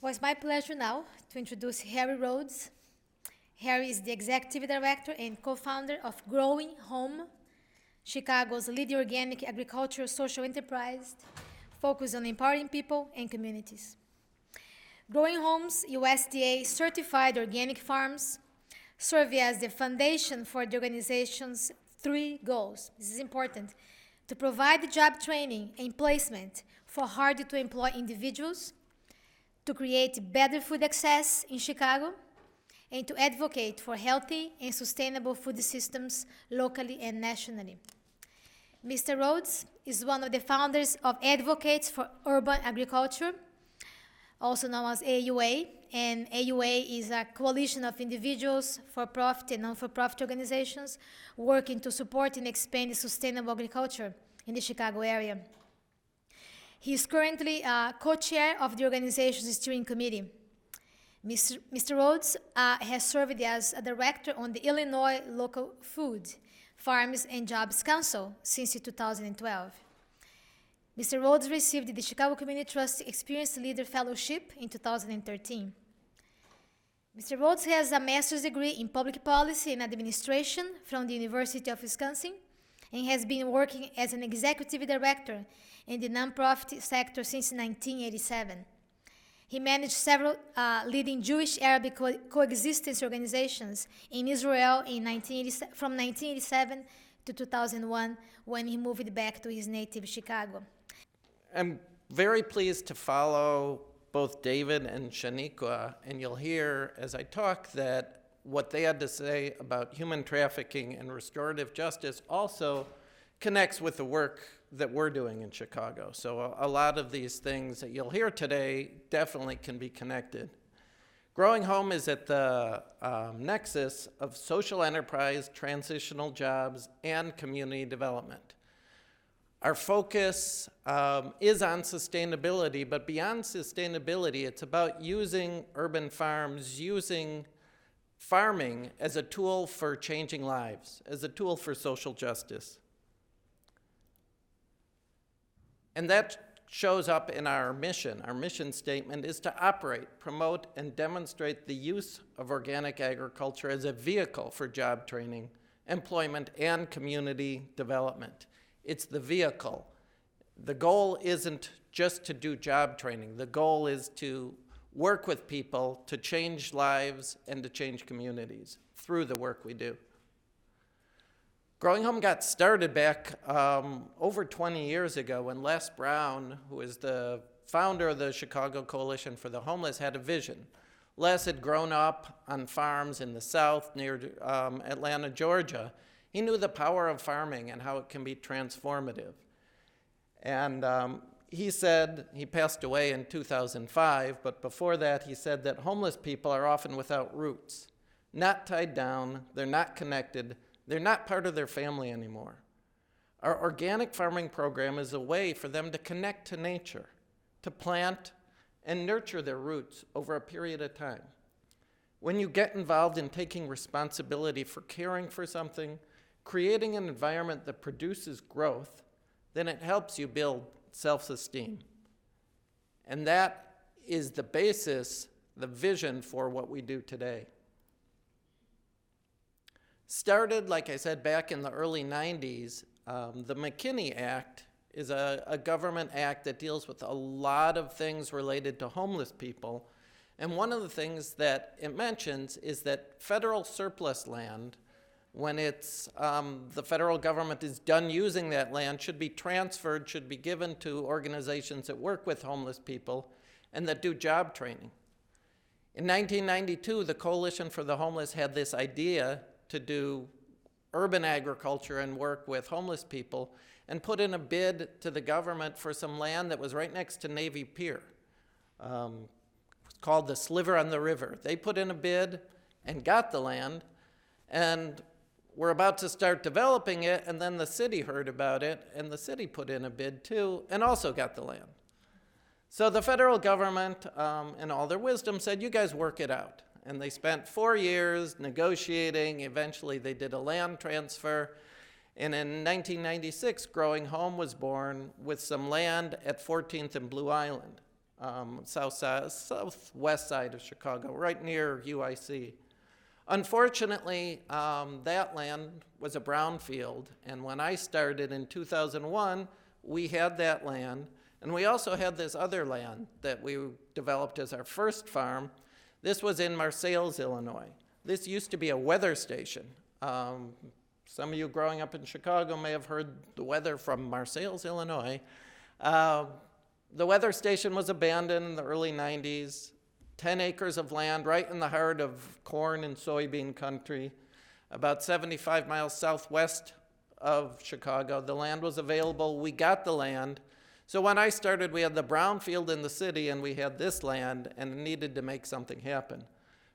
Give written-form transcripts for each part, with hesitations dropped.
Well, it's my pleasure now to introduce Harry Rhodes. Harry is the executive director and co-founder of Growing Home, Chicago's leading organic agricultural social enterprise focused on empowering people and communities. Growing Home's USDA certified organic farms serve as the foundation for the organization's three goals. This is important: to provide job training and placement for hard-to-employ individuals, to create better food access in Chicago, and to advocate for healthy and sustainable food systems locally and nationally. Mr. Rhodes is one of the founders of Advocates for Urban Agriculture, also known as AUA, and AUA is a coalition of individuals, for-profit and non-for-profit organizations working to support and expand sustainable agriculture in the Chicago area. He is currently co-chair of the organization's steering committee. Mr. Rhodes has served as a director on the Illinois Local Food, Farms and Jobs Council since 2012. Mr. Rhodes received the Chicago Community Trust Experienced Leader Fellowship in 2013. Mr. Rhodes has a master's degree in public policy and administration from the University of Wisconsin and has been working as an executive director in the nonprofit sector since 1987. He managed several leading Jewish-Arabic coexistence organizations in Israel from 1987 to 2001, when he moved back to his native Chicago. I'm very pleased to follow both David and Shaniqua, and you'll hear as I talk that what they had to say about human trafficking and restorative justice also connects with the work that we're doing in Chicago. So a lot of these things that you'll hear today definitely can be connected. Growing Home is at the nexus of social enterprise, transitional jobs, and community development. Our focus is on sustainability, but beyond sustainability, it's about using urban farms, using farming as a tool for changing lives, as a tool for social justice. And that shows up in our mission. Our mission statement is to operate, promote, and demonstrate the use of organic agriculture as a vehicle for job training, employment, and community development. It's the vehicle. The goal isn't just to do job training. The goal is to work with people to change lives and to change communities through the work we do. Growing Home got started back over 20 years ago when Les Brown, who is the founder of the Chicago Coalition for the Homeless, had a vision. Les had grown up on farms in the South near Atlanta, Georgia. He knew the power of farming and how it can be transformative. And he said, he passed away in 2005, but before that he said that homeless people are often without roots, not tied down, they're not connected, they're not part of their family anymore. Our organic farming program is a way for them to connect to nature, to plant and nurture their roots over a period of time. When you get involved in taking responsibility for caring for something, creating an environment that produces growth, then it helps you build self-esteem. And that is the basis, the vision for what we do today. Started, like I said, back in the early 90s, the Mckinney Act is a government act that deals with a lot of things related to homeless people. And one of the things that it mentions is that federal surplus land, when it's the federal government is done using that land, should be transferred, should be given to organizations that work with homeless people and that do job training. In 1992, the Coalition for the Homeless had this idea to do urban agriculture and work with homeless people and put in a bid to the government for some land that was right next to Navy Pier. It's called the Sliver on the River. They put in a bid and got the land, and we're about to start developing it, and then the city heard about it, and the city put in a bid too, and also got the land. So the federal government, in all their wisdom, said, you guys work it out. And they spent 4 years negotiating. Eventually, they did a land transfer. And in 1996, Growing Home was born with some land at 14th and Blue Island. southwest side of Chicago, right near UIC. Unfortunately, that land was a brownfield, and when I started in 2001, we had that land, and we also had this other land that we developed as our first farm. This was in Marseilles, Illinois. This used to be a weather station. Some of you growing up in Chicago may have heard the weather from Marseilles, Illinois. The weather station was abandoned in the early 90s. 10 acres of land right in the heart of corn and soybean country, about 75 miles southwest of Chicago. The land was available. We got the land. So when I started, we had the brownfield in the city, and we had this land, and needed to make something happen.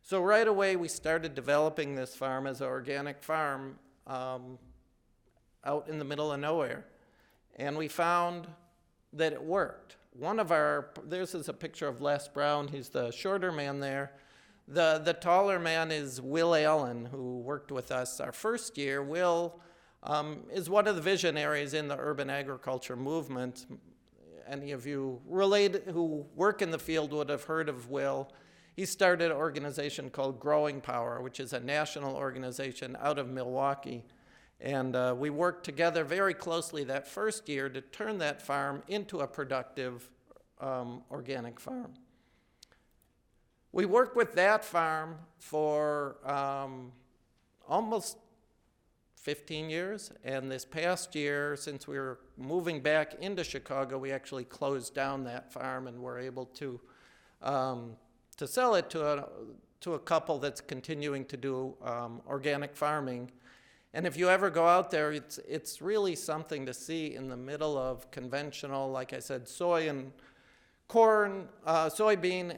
So right away, we started developing this farm as an organic farm out in the middle of nowhere. And we found that it worked. This is a picture of Les Brown. He's the shorter man there. The taller man is Will Allen, who worked with us our first year. Will is one of the visionaries in the urban agriculture movement. Any of you who work in the field would have heard of Will. He started an organization called Growing Power, which is a national organization out of Milwaukee. And we worked together very closely that first year to turn that farm into a productive organic farm. We worked with that farm for almost 15 years, and this past year, since we were moving back into Chicago, we actually closed down that farm and were able to sell it to a couple that's continuing to do organic farming. And if you ever go out there, it's really something to see in the middle of conventional, like I said, soybean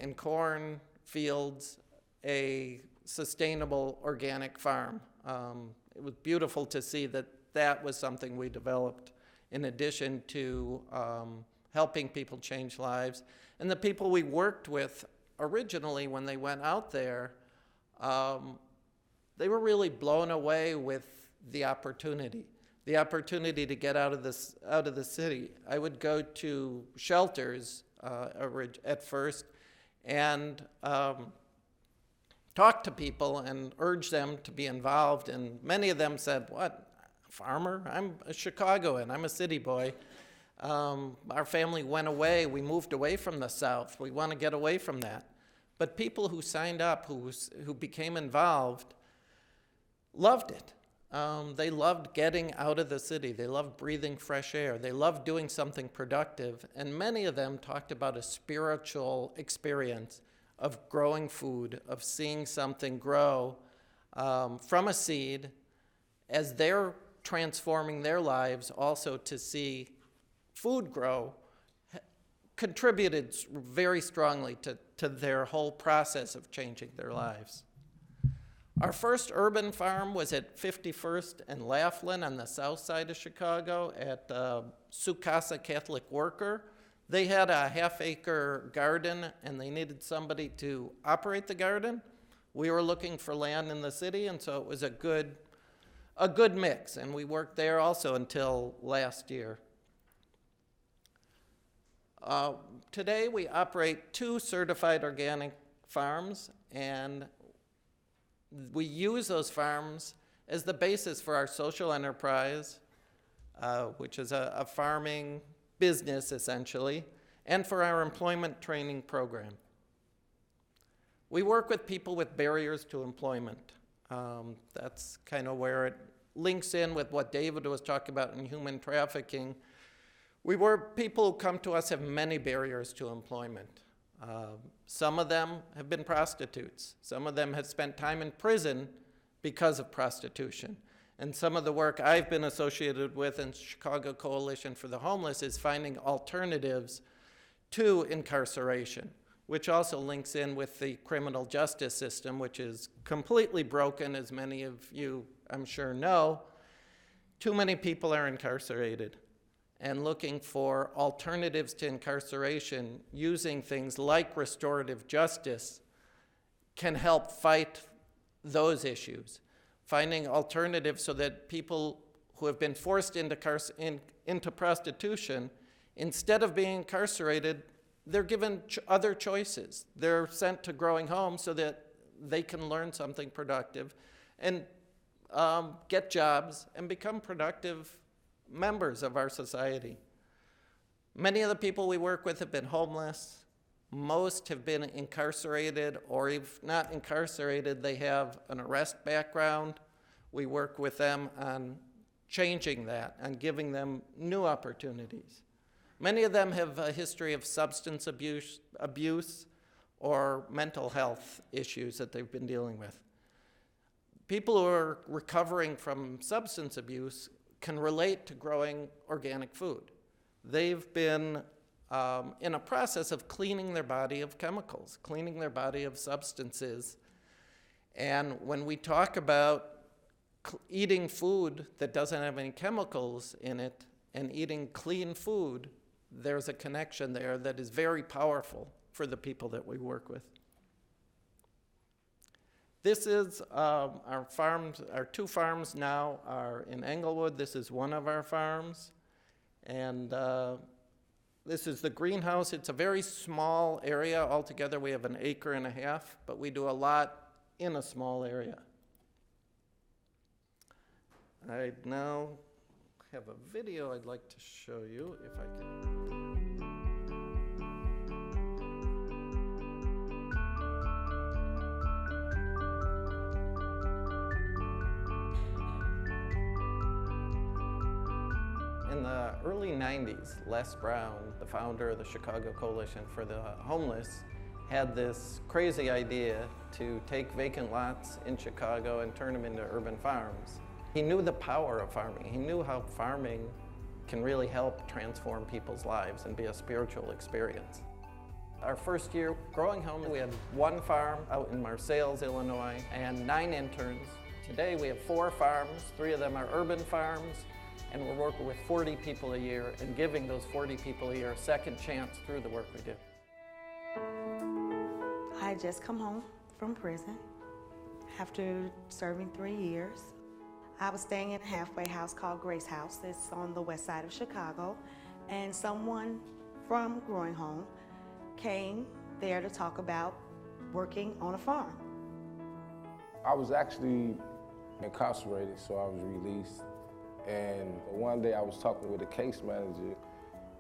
and corn fields, a sustainable organic farm. It was beautiful to see that was something we developed in addition to helping people change lives. And the people we worked with originally when they went out there, they were really blown away with the opportunity to get out of the city. I would go to shelters at first and talk to people and urge them to be involved, and many of them said, "What, farmer? I'm a Chicagoan, I'm a city boy. Our family went away, we moved away from the South, we want to get away from that." But people who signed up, who became involved, loved it. They loved getting out of the city. They loved breathing fresh air. They loved doing something productive. And many of them talked about a spiritual experience of growing food, of seeing something grow from a seed as they're transforming their lives. Also to see food grow contributed very strongly to their whole process of changing their lives. Our first urban farm was at 51st and Laughlin on the south side of Chicago at Sukasa Catholic Worker. They had a half-acre garden, and they needed somebody to operate the garden. We were looking for land in the city, and so it was a good mix, and we worked there also until last year. Today, we operate 2 certified organic farms, and we use those farms as the basis for our social enterprise, which is a farming business essentially, and for our employment training program. We work with people with barriers to employment. That's kind of where it links in with what David was talking about in human trafficking. People who come to us have many barriers to employment. Some of them have been prostitutes. Some of them have spent time in prison because of prostitution. And some of the work I've been associated with in Chicago Coalition for the Homeless is finding alternatives to incarceration, which also links in with the criminal justice system, which is completely broken, as many of you, I'm sure, know. Too many people are incarcerated. And looking for alternatives to incarceration using things like restorative justice can help fight those issues. Finding alternatives so that people who have been forced into prostitution, instead of being incarcerated, they're given other choices. They're sent to growing home so that they can learn something productive and get jobs and become productive members of our society. Many of the people we work with have been homeless. Most have been incarcerated, or if not incarcerated, they have an arrest background. We work with them on changing that and giving them new opportunities. Many of them have a history of substance abuse or mental health issues that they've been dealing with. People who are recovering from substance abuse can relate to growing organic food. They've been in a process of cleaning their body of chemicals, cleaning their body of substances. And when we talk about eating food that doesn't have any chemicals in it and eating clean food, there's a connection there that is very powerful for the people that we work with. This is our farms. Our two farms now are in Englewood. This is one of our farms. And this is the greenhouse. It's a very small area. Altogether, we have 1.5 acres, but we do a lot in a small area. I now have a video I'd like to show you, if I can. In the early 90s, Les Brown, the founder of the Chicago Coalition for the Homeless, had this crazy idea to take vacant lots in Chicago and turn them into urban farms. He knew the power of farming. He knew how farming can really help transform people's lives and be a spiritual experience. Our first year growing home, we had 1 farm out in Marseilles, Illinois, and 9 interns. Today we have 4 farms. 3 of them are urban farms, and we're working with 40 people a year and giving those 40 people a year a second chance through the work we do. I had just come home from prison after serving 3 years. I was staying in a halfway house called Grace House. It's on the west side of Chicago. And someone from Growing Home came there to talk about working on a farm. I was actually incarcerated, so I was released. And one day I was talking with a case manager,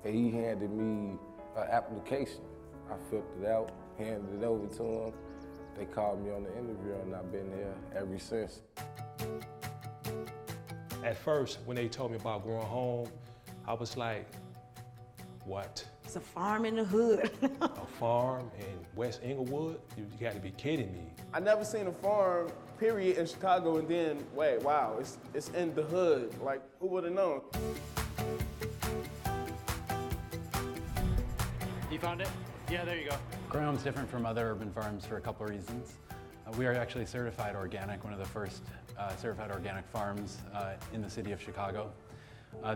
and he handed me an application. I filled it out, handed it over to him. They called me on the interview, and I've been here ever since. At first, when they told me about Growing Home, I was like, what? It's a farm in the hood. A farm in West Englewood? You got to be kidding me. I never seen a farm, period, in Chicago, and then, wait, wow, it's in the hood. Like, who would have known? You found it? Yeah, there you go. Growing Home's different from other urban farms for a couple of reasons. We are actually certified organic, one of the first certified organic farms in the city of Chicago.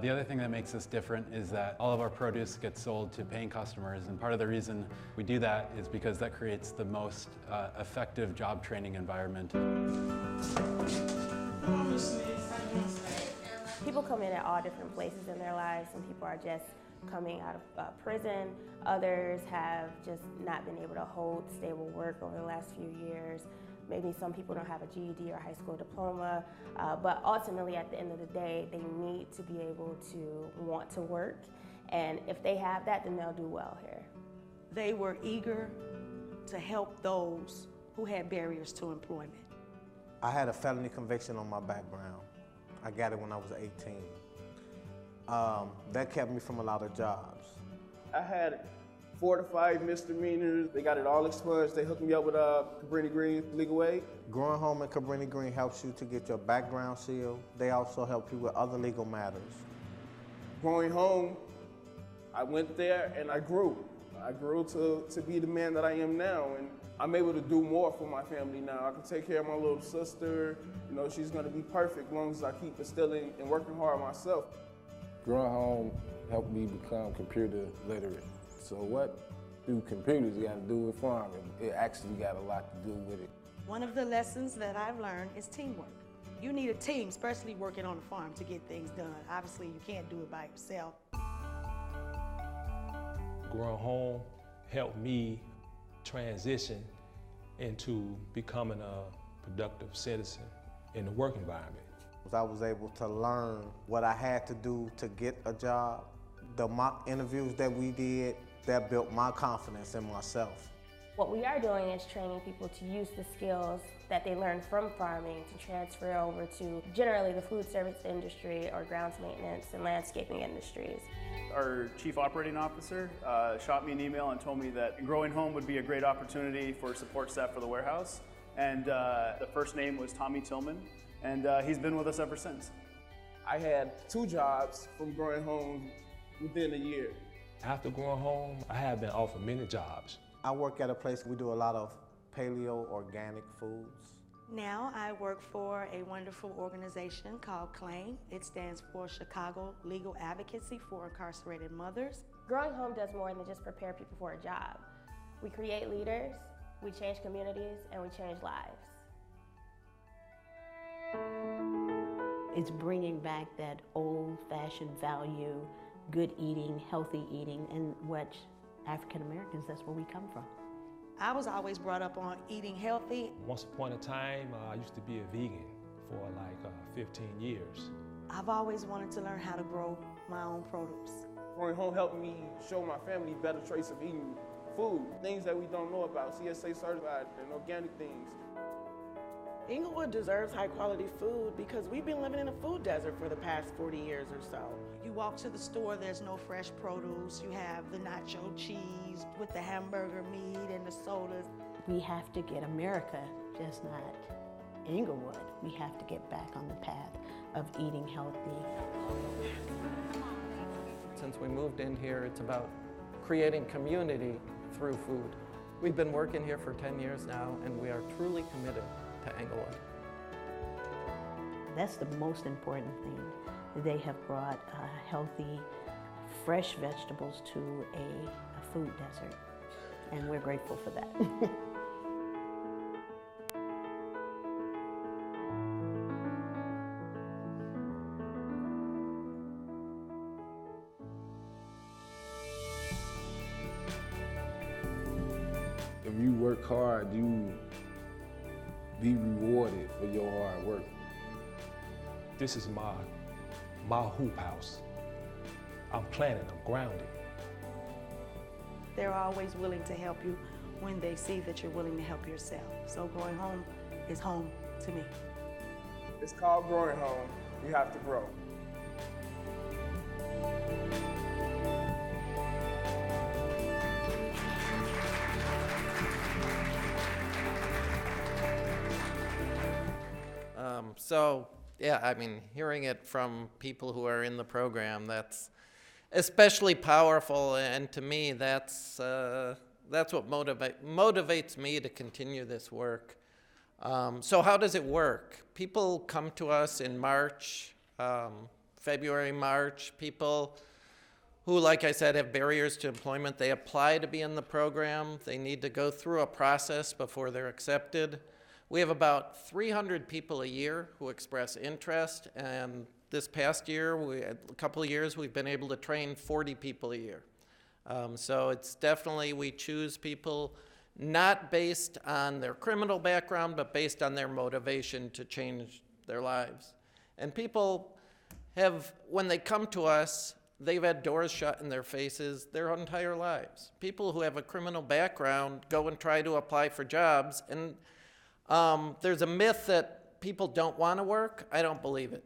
The other thing that makes us different is that all of our produce gets sold to paying customers, and part of the reason we do that is because that creates the most effective job training environment. People come in at all different places in their lives. Some people are just coming out of prison. Others have just not been able to hold stable work over the last few years. Maybe some people don't have a GED or high school diploma, but ultimately at the end of the day, they need to be able to want to work. And if they have that, then they'll do well here. They were eager to help those who had barriers to employment. I had a felony conviction on my background. I got it when I was 18. That kept me from a lot of jobs. I had 4 to 5 misdemeanors. They got it all expunged. They hooked me up with Cabrini Green legal aid. Growing Home and Cabrini Green helps you to get your background sealed. They also help you with other legal matters. Growing Home, I went there and I grew. I grew to be the man that I am now, and I'm able to do more for my family now. I can take care of my little sister. You know, she's gonna be perfect as long as I keep instilling and working hard myself. Growing Home helped me become computer literate. So what do computers got to do with farming? It actually got a lot to do with it. One of the lessons that I've learned is teamwork. You need a team, especially working on a farm, to get things done. Obviously, you can't do it by yourself. Growing Home helped me transition into becoming a productive citizen in the work environment. I was able to learn what I had to do to get a job. The mock interviews that we did, that built my confidence in myself. What we are doing is training people to use the skills that they learn from farming to transfer over to generally the food service industry or grounds maintenance and landscaping industries. Our chief operating officer shot me an email and told me that growing home would be a great opportunity for support staff for the warehouse. And the first name was Tommy Tillman, and he's been with us ever since. I had 2 jobs from growing home within a year. After going home, I have been offered many jobs. I work at a place we do a lot of paleo organic foods. Now I work for a wonderful organization called CLAIM. It stands for Chicago Legal Advocacy for Incarcerated Mothers. Growing Home does more than just prepare people for a job. We create leaders, we change communities, and we change lives. It's bringing back that old-fashioned value, good eating, healthy eating, and what African Americans, that's where we come from. I was always brought up on eating healthy. Once upon a time, I used to be a vegan for like 15 years. I've always wanted to learn how to grow my own produce. Growing home helped me show my family better choice of eating food, things that we don't know about, CSA certified and organic things. Englewood deserves high quality food because we've been living in a food desert for the past 40 years or so. You walk to the store, there's no fresh produce. You have the nacho cheese with the hamburger meat and the sodas. We have to get America, just not Englewood. We have to get back on the path of eating healthy. Since we moved in here, it's about creating community through food. We've been working here for 10 years now, and we are truly committed to Englewood. That's the most important thing. They have brought healthy, fresh vegetables to a food desert, and we're grateful for that. If you work hard, you be rewarded for your hard work. This is my hoop house. I'm planted, I'm grounded. They're always willing to help you when they see that you're willing to help yourself. So growing home is home to me. It's called growing home. You have to grow. So, yeah, I mean, hearing it from people who are in the program, that's especially powerful, and to me, that's what motivates me to continue this work. So how does it work? People come to us in March, February, March, people who, like I said, have barriers to employment. They apply to be in the program. They need to go through a process before they're accepted. We have about 300 people a year who express interest, and this past year, a couple of years, we've been able to train 40 people a year. So it's definitely, we choose people not based on their criminal background, but based on their motivation to change their lives. And people have, when they come to us, they've had doors shut in their faces their entire lives. People who have a criminal background go and try to apply for jobs, and there's a myth that people don't want to work. I don't believe it.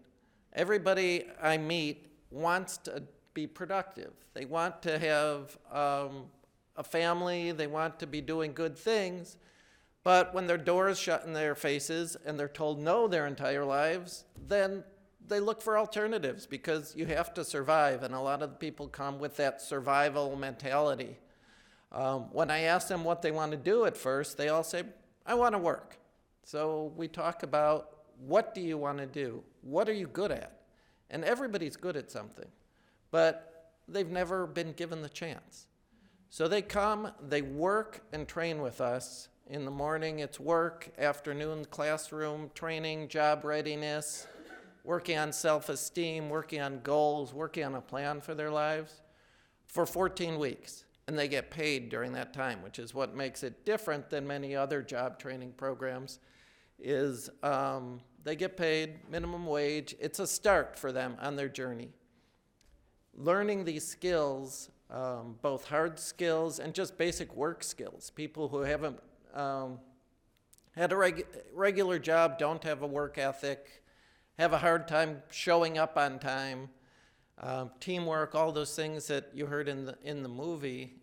Everybody I meet wants to be productive. They want to have a family. They want to be doing good things. But when their doors shut in their faces and they're told no their entire lives, then they look for alternatives because you have to survive. And a lot of the people come with that survival mentality. When I ask them what they want to do at first, they all say, I want to work. So we talk about, what do you want to do? What are you good at? And everybody's good at something, but they've never been given the chance. So they come, they work and train with us. In the morning, it's work, afternoon, classroom, training, job readiness, working on self-esteem, working on goals, working on a plan for their lives for 14 weeks. and they get paid during that time, which is what makes it different than many other job training programs, is they get paid minimum wage. It's a start for them on their journey. Learning these skills, both hard skills and just basic work skills. People who haven't had a regular job, don't have a work ethic, have a hard time showing up on time, teamwork, all those things that you heard in the movie.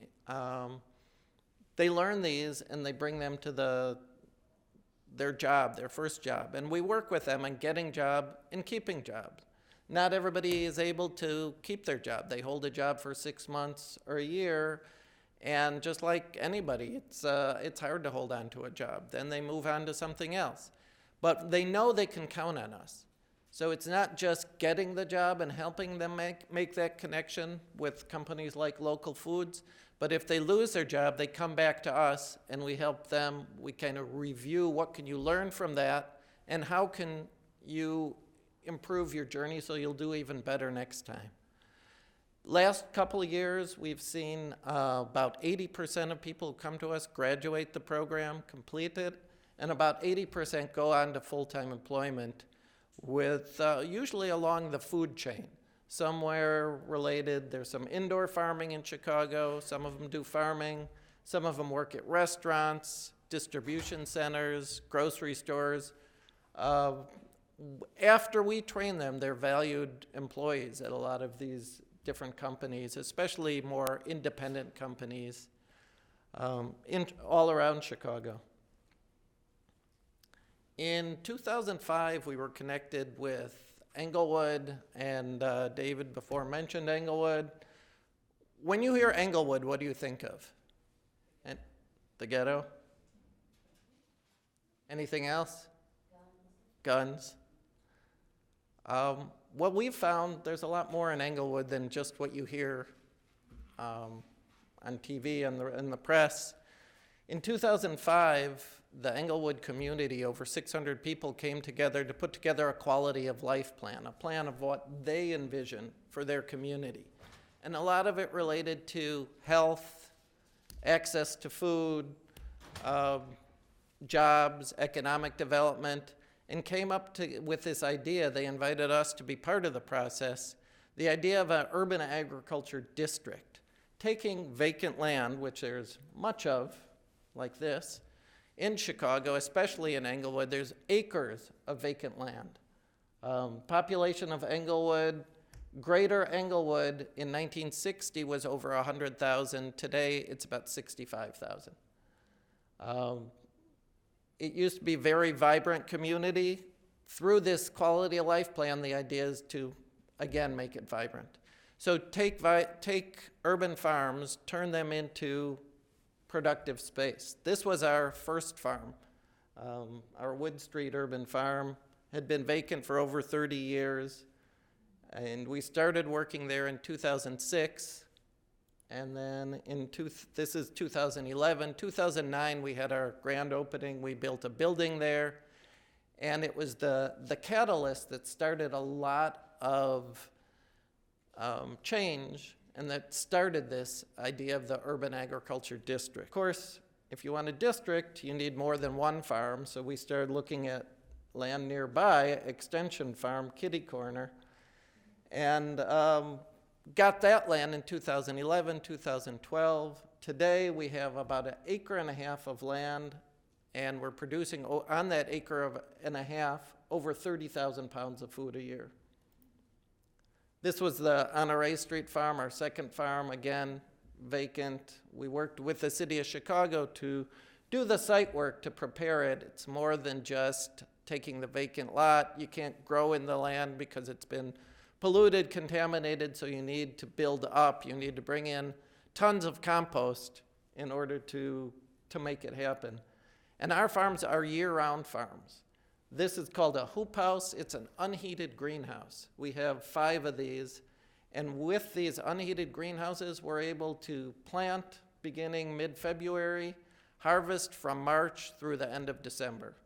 They learn these and they bring them to their job, their first job. And we work with them on getting job and keeping jobs. Not everybody is able to keep their job. They hold a job for 6 months or a year, and just like anybody, it's hard to hold on to a job. Then they move on to something else. But they know they can count on us. So it's not just getting the job and helping them make that connection with companies like Local Foods, but if they lose their job, they come back to us and we help them. We kind of review what can you learn from that and how can you improve your journey so you'll do even better next time. Last couple of years, we've seen about 80% of people who come to us graduate the program, complete it, and about 80% go on to full-time employment with usually along the food chain, somewhere related. There's some indoor farming in Chicago. Some of them do farming. Some of them work at restaurants, distribution centers, grocery stores. After we train them, they're valued employees at a lot of these different companies, especially more independent companies all around Chicago. In 2005, we were connected with Englewood, and David before mentioned Englewood. When you hear Englewood, what do you think of? And the ghetto? Anything else? Guns. What we've found, there's a lot more in Englewood than just what you hear on TV and in the press. In 2005, the Englewood community, over 600 people, came together to put together a quality of life plan, a plan of what they envision for their community. And a lot of it related to health, access to food, jobs, economic development, and came up with this idea. They invited us to be part of the process, the idea of an urban agriculture district, taking vacant land, which there's much of, like this, in Chicago, especially in Englewood. There's acres of vacant land. Population of Englewood, greater Englewood in 1960 was over 100,000. Today, it's about 65,000. It used to be a very vibrant community. Through this quality of life plan, the idea is to, again, make it vibrant. So take urban farms, turn them into productive space. This was our first farm. Our Wood Street urban farm had been vacant for over 30 years. And we started working there in 2006. And then this is 2011. 2009, we had our grand opening. We built a building there. And it was the catalyst that started a lot of change, and that started this idea of the urban agriculture district. Of course, if you want a district, you need more than one farm. So we started looking at land nearby, Extension Farm, Kitty Corner, and got that land in 2011, 2012. Today, we have about 1.5 acres of land, and we're producing on that 1.5 acres over 30,000 pounds of food a year. This was the Honore Street farm, our second farm, again, vacant. We worked with the city of Chicago to do the site work to prepare it. It's more than just taking the vacant lot. You can't grow in the land because it's been polluted, contaminated, so you need to build up. You need to bring in tons of compost in order to make it happen. And our farms are year-round farms. This is called a hoop house. It's an unheated greenhouse. We have 5 of these. And with these unheated greenhouses, we're able to plant beginning mid-February, harvest from March through the end of December.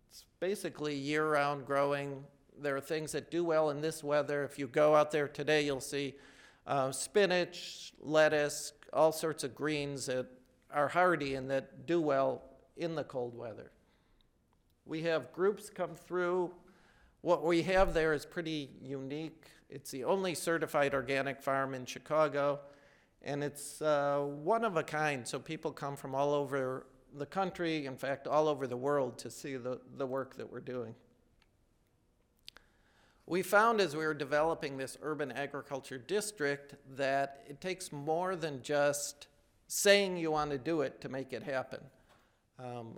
It's basically year-round growing. There are things that do well in this weather. If you go out there today, you'll see spinach, lettuce, all sorts of greens that are hardy and that do well in the cold weather. We have groups come through. What we have there is pretty unique. It's the only certified organic farm in Chicago, and it's one of a kind, so people come from all over the country, in fact, all over the world to see the work that we're doing. We found as we were developing this urban agriculture district that it takes more than just saying you want to do it to make it happen.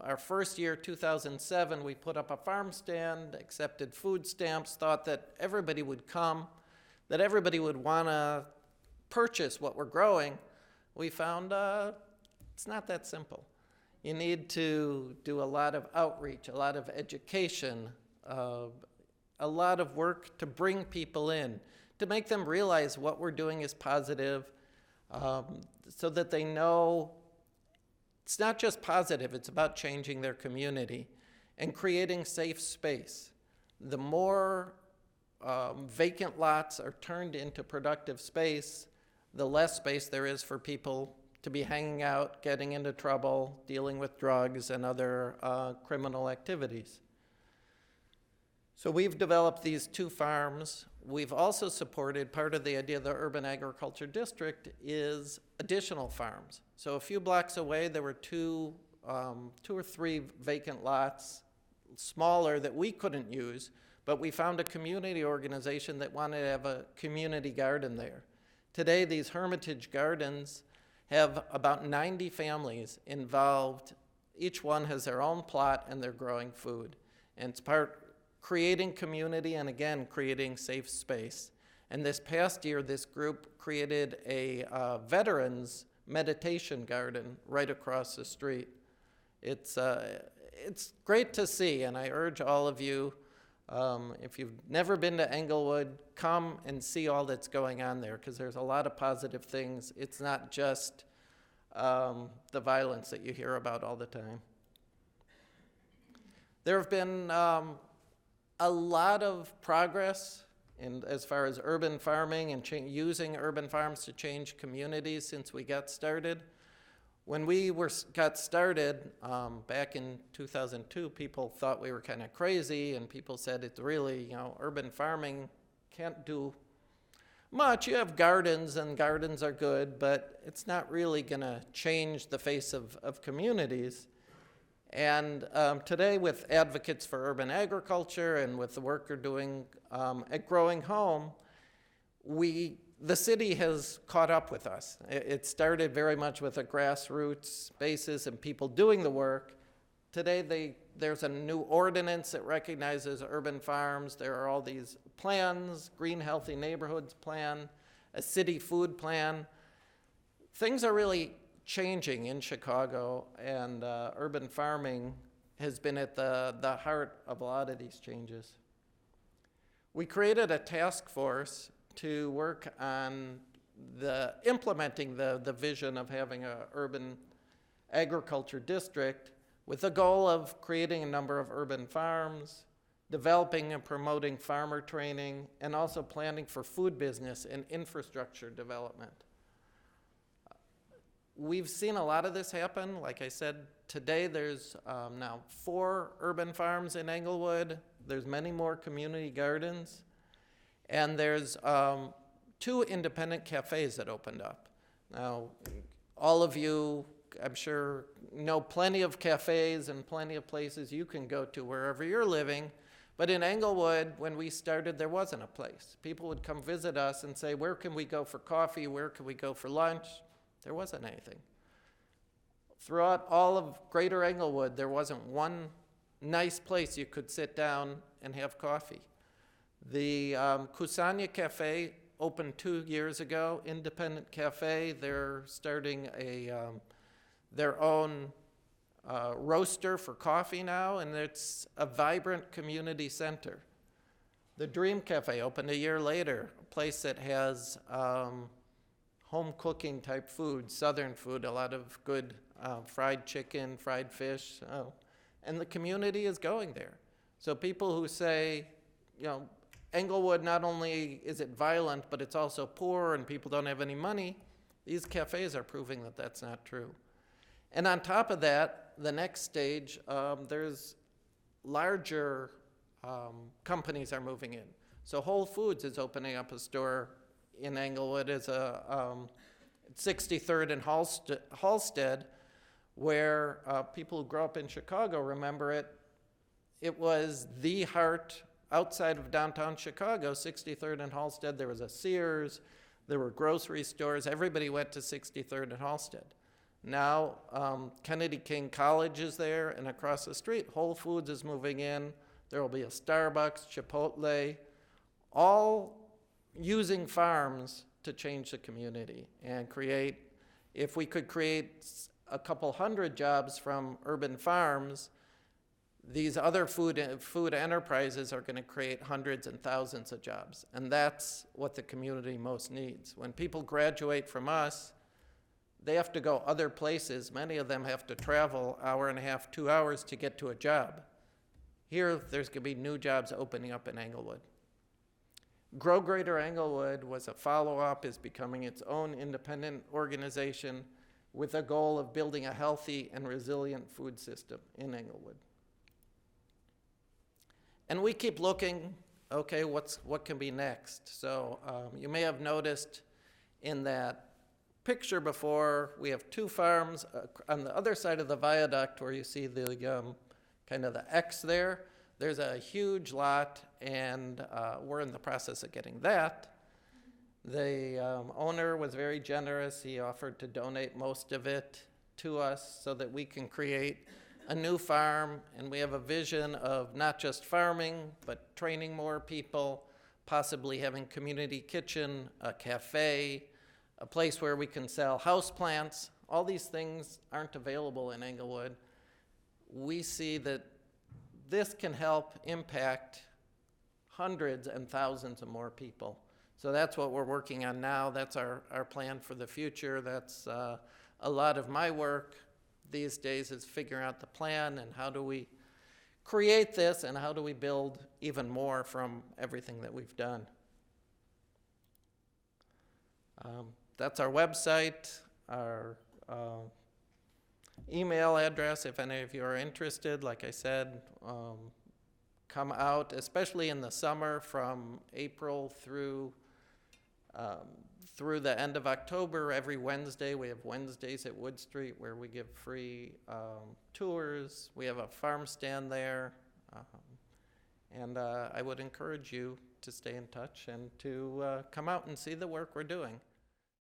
Our first year, 2007, we put up a farm stand, accepted food stamps, thought that everybody would come, that everybody would want to purchase what we're growing. We found it's not that simple. You need to do a lot of outreach, a lot of education, a lot of work to bring people in, to make them realize what we're doing is positive, so that they know it's not just positive, it's about changing their community and creating safe space. The more vacant lots are turned into productive space, the less space there is for people to be hanging out, getting into trouble, dealing with drugs and other criminal activities. So we've developed these 2 farms. We've also supported, part of the idea of the urban agriculture district is additional farms. So a few blocks away, there were 2 or 3 vacant lots, smaller, that we couldn't use, but we found a community organization that wanted to have a community garden there. Today, these Hermitage Gardens have about 90 families involved. Each one has their own plot and they're growing food. And it's part creating community and, again, creating safe space. And this past year, this group created a veterans meditation garden right across the street. It's great to see, and I urge all of you, if you've never been to Englewood, come and see all that's going on there, because there's a lot of positive things. It's not just the violence that you hear about all the time. There have been a lot of progress as far as urban farming and using urban farms to change communities since we got started. When we got started back in 2002, people thought we were kind of crazy, and people said it's really, urban farming can't do much. You have gardens, and gardens are good, but it's not really going to change the face of communities. And today, with advocates for urban agriculture and with the work we're doing at Growing Home, the city has caught up with us. It started very much with a grassroots basis and people doing the work. Today, there's a new ordinance that recognizes urban farms. There are all these plans, Green Healthy Neighborhoods Plan, a city food plan. Things are really changing in Chicago, and urban farming has been at the heart of a lot of these changes. We created a task force to work on implementing the vision of having an urban agriculture district with the goal of creating a number of urban farms, developing and promoting farmer training, and also planning for food business and infrastructure development. We've seen a lot of this happen. Like I said, today there's now 4 urban farms in Englewood. There's many more community gardens. And there's 2 independent cafes that opened up. Now, all of you, I'm sure, know plenty of cafes and plenty of places you can go to wherever you're living. But in Englewood, when we started, there wasn't a place. People would come visit us and say, where can we go for coffee? Where can we go for lunch? There wasn't anything. Throughout all of Greater Englewood, there wasn't one nice place you could sit down and have coffee. The Kusanya Cafe opened 2 years ago, independent cafe. They're starting their own roaster for coffee now, and it's a vibrant community center. The Dream Cafe opened a year later, a place that has home cooking type food, southern food, a lot of good fried chicken, fried fish, and the community is going there. So people who say, Englewood, not only is it violent, but it's also poor and people don't have any money, These cafes are proving that that's not true. And on top of that, the next stage, there's larger companies are moving in. So Whole Foods is opening up a store in Englewood as a 63rd and Halsted, where people who grew up in Chicago remember it. It was the heart outside of downtown Chicago, 63rd and Halsted. There was a Sears, there were grocery stores. Everybody went to 63rd and Halsted. Now, Kennedy King College is there, and across the street, Whole Foods is moving in. There will be a Starbucks, Chipotle, all using farms to change the community and create, if we could create a couple hundred jobs from urban farms, these other food enterprises are going to create hundreds and thousands of jobs. And that's what the community most needs. When people graduate from us, they have to go other places. Many of them have to travel hour and a half, 2 hours to get to a job. Here, there's going to be new jobs opening up in Englewood. Grow Greater Englewood was a follow-up, is becoming its own independent organization with a goal of building a healthy and resilient food system in Englewood. And we keep looking, okay, what can be next? So you may have noticed in that picture before, we have 2 farms. On the other side of the viaduct where you see the kind of the X there, there's a huge lot, and we're in the process of getting that. The owner was very generous. He offered to donate most of it to us so that we can create a new farm, and we have a vision of not just farming, but training more people, possibly having community kitchen, a cafe, a place where we can sell houseplants. All these things aren't available in Englewood. We see that this can help impact hundreds and thousands of more people. So that's what we're working on now. That's our plan for the future. That's a lot of my work these days, is figuring out the plan and how do we create this and how do we build even more from everything that we've done. That's our website, our email address, if any of you are interested. Like I said, come out, especially in the summer from April through the end of October. Every Wednesday, we have Wednesdays at Wood Street where we give free tours. We have a farm stand there. And I would encourage you to stay in touch and to come out and see the work we're doing.